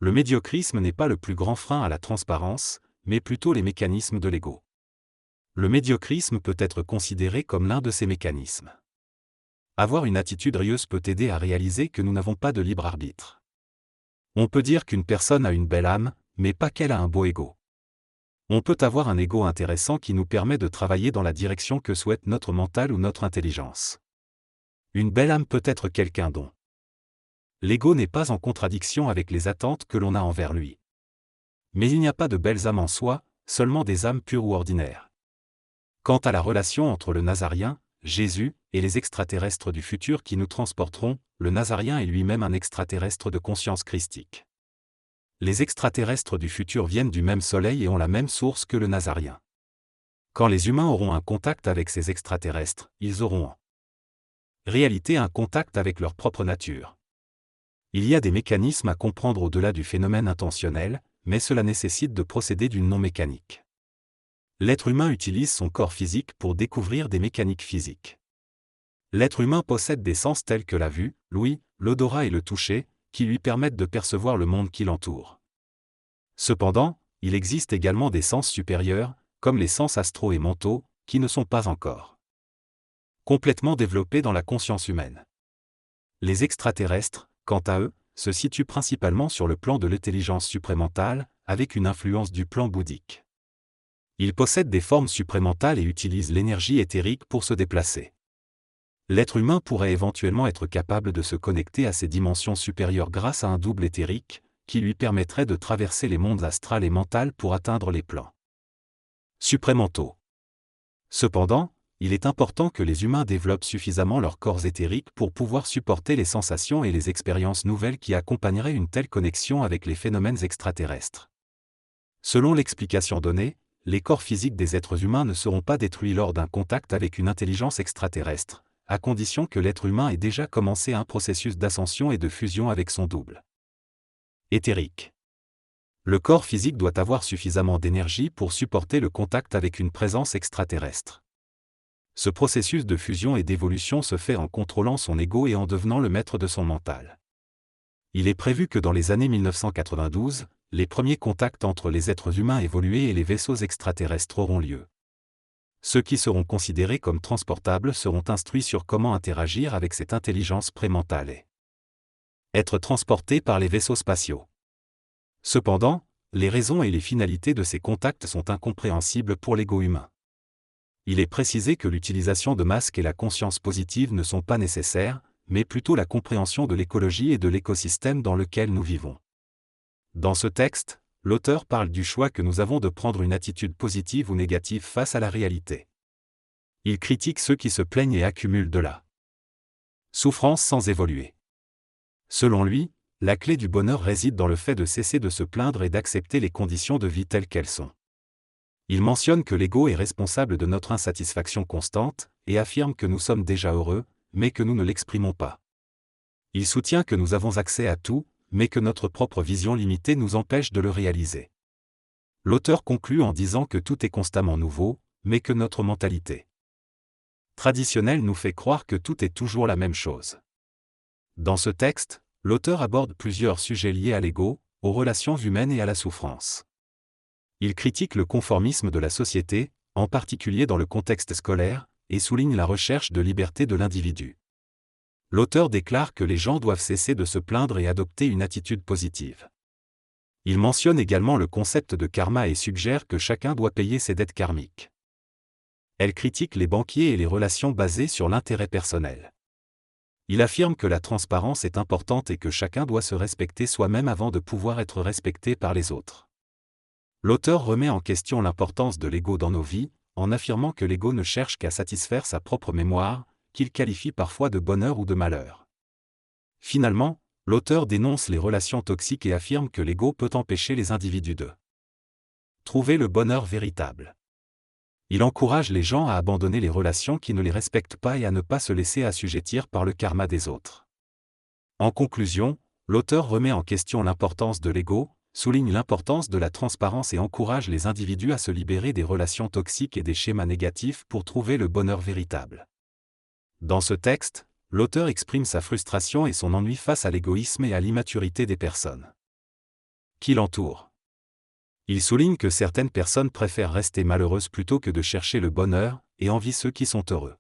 Le médiocrisme n'est pas le plus grand frein à la transparence, mais plutôt les mécanismes de l'ego. Le médiocrisme peut être considéré comme l'un de ces mécanismes. Avoir une attitude rieuse peut aider à réaliser que nous n'avons pas de libre arbitre. On peut dire qu'une personne a une belle âme, mais pas qu'elle a un beau ego. On peut avoir un ego intéressant qui nous permet de travailler dans la direction que souhaite notre mental ou notre intelligence. Une belle âme peut être quelqu'un dont l'ego n'est pas en contradiction avec les attentes que l'on a envers lui. Mais il n'y a pas de belles âmes en soi, seulement des âmes pures ou ordinaires. Quant à la relation entre le Nazarien, Jésus, et les extraterrestres du futur qui nous transporteront, le Nazarien est lui-même un extraterrestre de conscience christique. Les extraterrestres du futur viennent du même soleil et ont la même source que le Nazarien. Quand les humains auront un contact avec ces extraterrestres, ils auront en réalité un contact avec leur propre nature. Il y a des mécanismes à comprendre au-delà du phénomène intentionnel, mais cela nécessite de procéder d'une non-mécanique. L'être humain utilise son corps physique pour découvrir des mécaniques physiques. L'être humain possède des sens tels que la vue, l'ouïe, l'odorat et le toucher, qui lui permettent de percevoir le monde qui l'entoure. Cependant, il existe également des sens supérieurs, comme les sens astraux et mentaux, qui ne sont pas encore complètement développés dans la conscience humaine. Les extraterrestres, quant à eux, se situent principalement sur le plan de l'intelligence supramentale, avec une influence du plan bouddhique. Ils possèdent des formes supramentales et utilisent l'énergie éthérique pour se déplacer. L'être humain pourrait éventuellement être capable de se connecter à ces dimensions supérieures grâce à un double éthérique, qui lui permettrait de traverser les mondes astral et mental pour atteindre les plans supramentaux. Cependant, il est important que les humains développent suffisamment leurs corps éthériques pour pouvoir supporter les sensations et les expériences nouvelles qui accompagneraient une telle connexion avec les phénomènes extraterrestres. Selon l'explication donnée, les corps physiques des êtres humains ne seront pas détruits lors d'un contact avec une intelligence extraterrestre, à condition que l'être humain ait déjà commencé un processus d'ascension et de fusion avec son double éthérique. Le corps physique doit avoir suffisamment d'énergie pour supporter le contact avec une présence extraterrestre. Ce processus de fusion et d'évolution se fait en contrôlant son ego et en devenant le maître de son mental. Il est prévu que dans les années 1992, les premiers contacts entre les êtres humains évolués et les vaisseaux extraterrestres auront lieu. Ceux qui seront considérés comme transportables seront instruits sur comment interagir avec cette intelligence prémentale et être transportés par les vaisseaux spatiaux. Cependant, les raisons et les finalités de ces contacts sont incompréhensibles pour l'ego humain. Il est précisé que l'utilisation de masques et la conscience positive ne sont pas nécessaires, mais plutôt la compréhension de l'écologie et de l'écosystème dans lequel nous vivons. Dans ce texte, l'auteur parle du choix que nous avons de prendre une attitude positive ou négative face à la réalité. Il critique ceux qui se plaignent et accumulent de la souffrance sans évoluer. Selon lui, la clé du bonheur réside dans le fait de cesser de se plaindre et d'accepter les conditions de vie telles qu'elles sont. Il mentionne que l'ego est responsable de notre insatisfaction constante, et affirme que nous sommes déjà heureux, mais que nous ne l'exprimons pas. Il soutient que nous avons accès à tout, mais que notre propre vision limitée nous empêche de le réaliser. L'auteur conclut en disant que tout est constamment nouveau, mais que notre mentalité traditionnelle nous fait croire que tout est toujours la même chose. Dans ce texte, l'auteur aborde plusieurs sujets liés à l'ego, aux relations humaines et à la souffrance. Il critique le conformisme de la société, en particulier dans le contexte scolaire, et souligne la recherche de liberté de l'individu. L'auteur déclare que les gens doivent cesser de se plaindre et adopter une attitude positive. Il mentionne également le concept de karma et suggère que chacun doit payer ses dettes karmiques. Elle critique les banquiers et les relations basées sur l'intérêt personnel. Il affirme que la transparence est importante et que chacun doit se respecter soi-même avant de pouvoir être respecté par les autres. L'auteur remet en question l'importance de l'ego dans nos vies, en affirmant que l'ego ne cherche qu'à satisfaire sa propre mémoire, qu'il qualifie parfois de bonheur ou de malheur. Finalement, l'auteur dénonce les relations toxiques et affirme que l'ego peut empêcher les individus de trouver le bonheur véritable. Il encourage les gens à abandonner les relations qui ne les respectent pas et à ne pas se laisser assujettir par le karma des autres. En conclusion, l'auteur remet en question l'importance de l'ego, souligne l'importance de la transparence et encourage les individus à se libérer des relations toxiques et des schémas négatifs pour trouver le bonheur véritable. Dans ce texte, l'auteur exprime sa frustration et son ennui face à l'égoïsme et à l'immaturité des personnes. qui l'entourent. Il souligne que certaines personnes préfèrent rester malheureuses plutôt que de chercher le bonheur, et envient ceux qui sont heureux.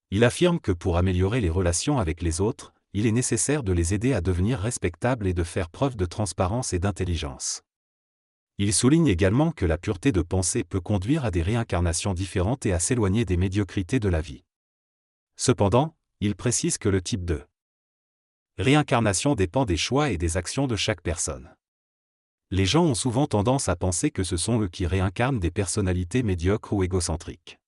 Il affirme que pour améliorer les relations avec les autres, il est nécessaire de les aider à devenir respectables et de faire preuve de transparence et d'intelligence. Il souligne également que la pureté de pensée peut conduire à des réincarnations différentes et à s'éloigner des médiocrités de la vie. Cependant, il précise que le type de réincarnation dépend des choix et des actions de chaque personne. Les gens ont souvent tendance à penser que ce sont eux qui réincarnent des personnalités médiocres ou égocentriques.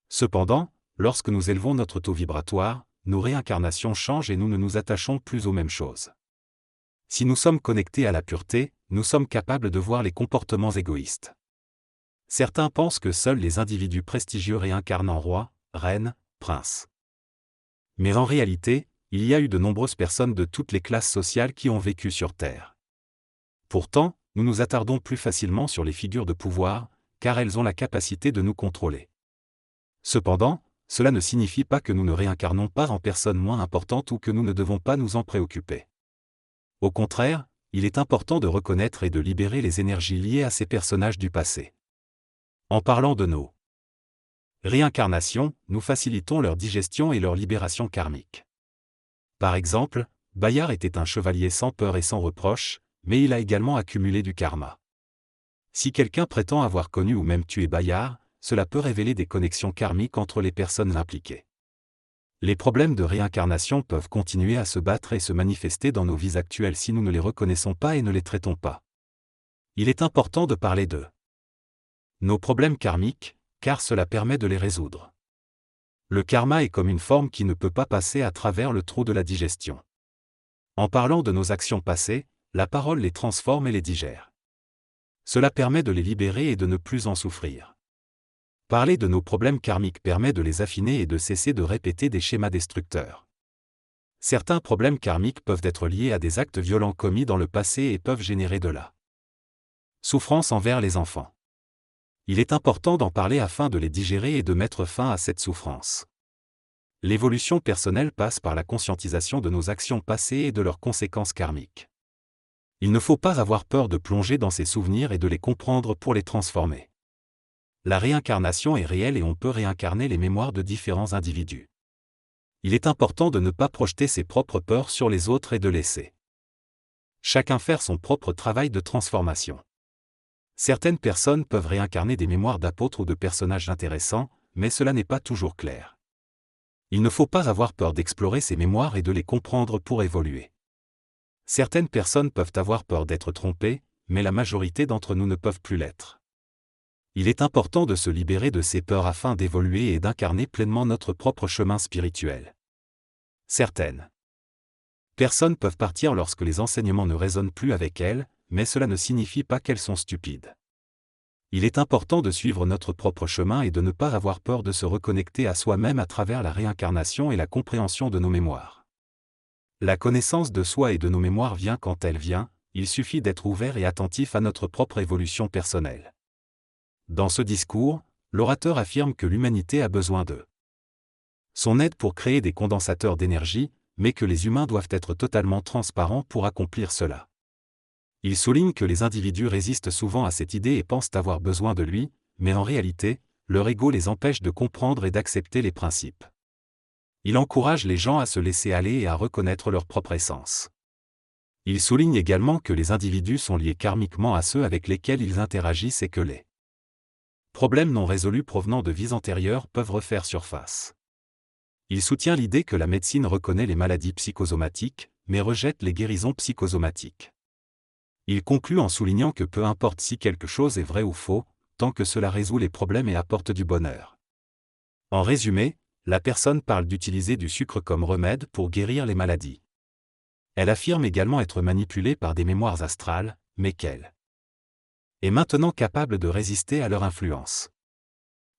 Cependant, lorsque nous élevons notre taux vibratoire, nos réincarnations changent et nous ne nous attachons plus aux mêmes choses. Si nous sommes connectés à la pureté, nous sommes capables de voir les comportements égoïstes. Certains pensent que seuls les individus prestigieux réincarnent en rois, reines, princes. Mais en réalité, il y a eu de nombreuses personnes de toutes les classes sociales qui ont vécu sur Terre. Pourtant, nous nous attardons plus facilement sur les figures de pouvoir, car elles ont la capacité de nous contrôler. Cependant, cela ne signifie pas que nous ne réincarnons pas en personnes moins importantes ou que nous ne devons pas nous en préoccuper. Au contraire, il est important de reconnaître et de libérer les énergies liées à ces personnages du passé. En parlant de nos réincarnations, nous facilitons leur digestion et leur libération karmique. Par exemple, Bayard était un chevalier sans peur et sans reproche, mais il a également accumulé du karma. Si quelqu'un prétend avoir connu ou même tué Bayard, cela peut révéler des connexions karmiques entre les personnes impliquées. Les problèmes de réincarnation peuvent continuer à se battre et se manifester dans nos vies actuelles si nous ne les reconnaissons pas et ne les traitons pas. Il est important de parler de nos problèmes karmiques, car cela permet de les résoudre. Le karma est comme une forme qui ne peut pas passer à travers le trou de la digestion. En parlant de nos actions passées, la parole les transforme et les digère. Cela permet de les libérer et de ne plus en souffrir. Parler de nos problèmes karmiques permet de les affiner et de cesser de répéter des schémas destructeurs. Certains problèmes karmiques peuvent être liés à des actes violents commis dans le passé et peuvent générer de la souffrance envers les enfants. Il est important d'en parler afin de les digérer et de mettre fin à cette souffrance. L'évolution personnelle passe par la conscientisation de nos actions passées et de leurs conséquences karmiques. Il ne faut pas avoir peur de plonger dans ces souvenirs et de les comprendre pour les transformer. La réincarnation est réelle et on peut réincarner les mémoires de différents individus. Il est important de ne pas projeter ses propres peurs sur les autres et de laisser chacun faire son propre travail de transformation. Certaines personnes peuvent réincarner des mémoires d'apôtres ou de personnages intéressants, mais cela n'est pas toujours clair. Il ne faut pas avoir peur d'explorer ces mémoires et de les comprendre pour évoluer. Certaines personnes peuvent avoir peur d'être trompées, mais la majorité d'entre nous ne peuvent plus l'être. Il est important de se libérer de ces peurs afin d'évoluer et d'incarner pleinement notre propre chemin spirituel. Certaines personnes peuvent partir lorsque les enseignements ne résonnent plus avec elles, mais cela ne signifie pas qu'elles sont stupides. Il est important de suivre notre propre chemin et de ne pas avoir peur de se reconnecter à soi-même à travers la réincarnation et la compréhension de nos mémoires. La connaissance de soi et de nos mémoires vient quand elle vient, il suffit d'être ouvert et attentif à notre propre évolution personnelle. Dans ce discours, l'orateur affirme que l'humanité a besoin de son aide pour créer des condensateurs d'énergie, mais que les humains doivent être totalement transparents pour accomplir cela. Il souligne que les individus résistent souvent à cette idée et pensent avoir besoin de lui, mais en réalité, leur ego les empêche de comprendre et d'accepter les principes. Il encourage les gens à se laisser aller et à reconnaître leur propre essence. Il souligne également que les individus sont liés karmiquement à ceux avec lesquels ils interagissent et que les problèmes non résolus provenant de vies antérieures peuvent refaire surface. Il soutient l'idée que la médecine reconnaît les maladies psychosomatiques, mais rejette les guérisons psychosomatiques. Il conclut en soulignant que peu importe si quelque chose est vrai ou faux, tant que cela résout les problèmes et apporte du bonheur. En résumé, la personne parle d'utiliser du sucre comme remède pour guérir les maladies. Elle affirme également être manipulée par des mémoires astrales, mais qu'elle est maintenant capable de résister à leur influence.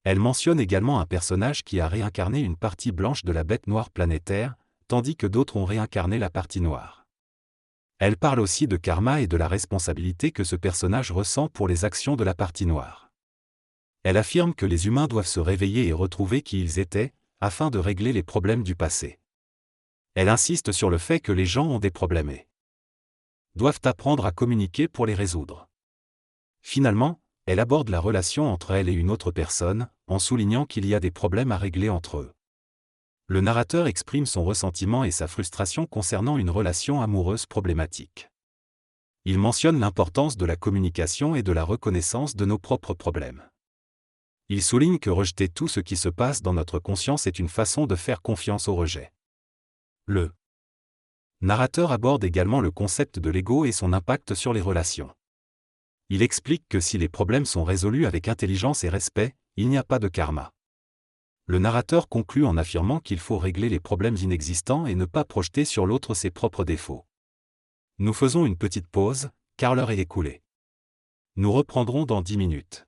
Elle mentionne également un personnage qui a réincarné une partie blanche de la bête noire planétaire, tandis que d'autres ont réincarné la partie noire. Elle parle aussi de karma et de la responsabilité que ce personnage ressent pour les actions de la partie noire. Elle affirme que les humains doivent se réveiller et retrouver qui ils étaient, afin de régler les problèmes du passé. Elle insiste sur le fait que les gens ont des problèmes et doivent apprendre à communiquer pour les résoudre. Finalement, elle aborde la relation entre elle et une autre personne, en soulignant qu'il y a des problèmes à régler entre eux. Le narrateur exprime son ressentiment et sa frustration concernant une relation amoureuse problématique. Il mentionne l'importance de la communication et de la reconnaissance de nos propres problèmes. Il souligne que rejeter tout ce qui se passe dans notre conscience est une façon de faire confiance au rejet. Le narrateur aborde également le concept de l'ego et son impact sur les relations. Il explique que si les problèmes sont résolus avec intelligence et respect, il n'y a pas de karma. Le narrateur conclut en affirmant qu'il faut régler les problèmes inexistants et ne pas projeter sur l'autre ses propres défauts. Nous faisons une petite pause, car l'heure est écoulée. Nous reprendrons dans 10 minutes.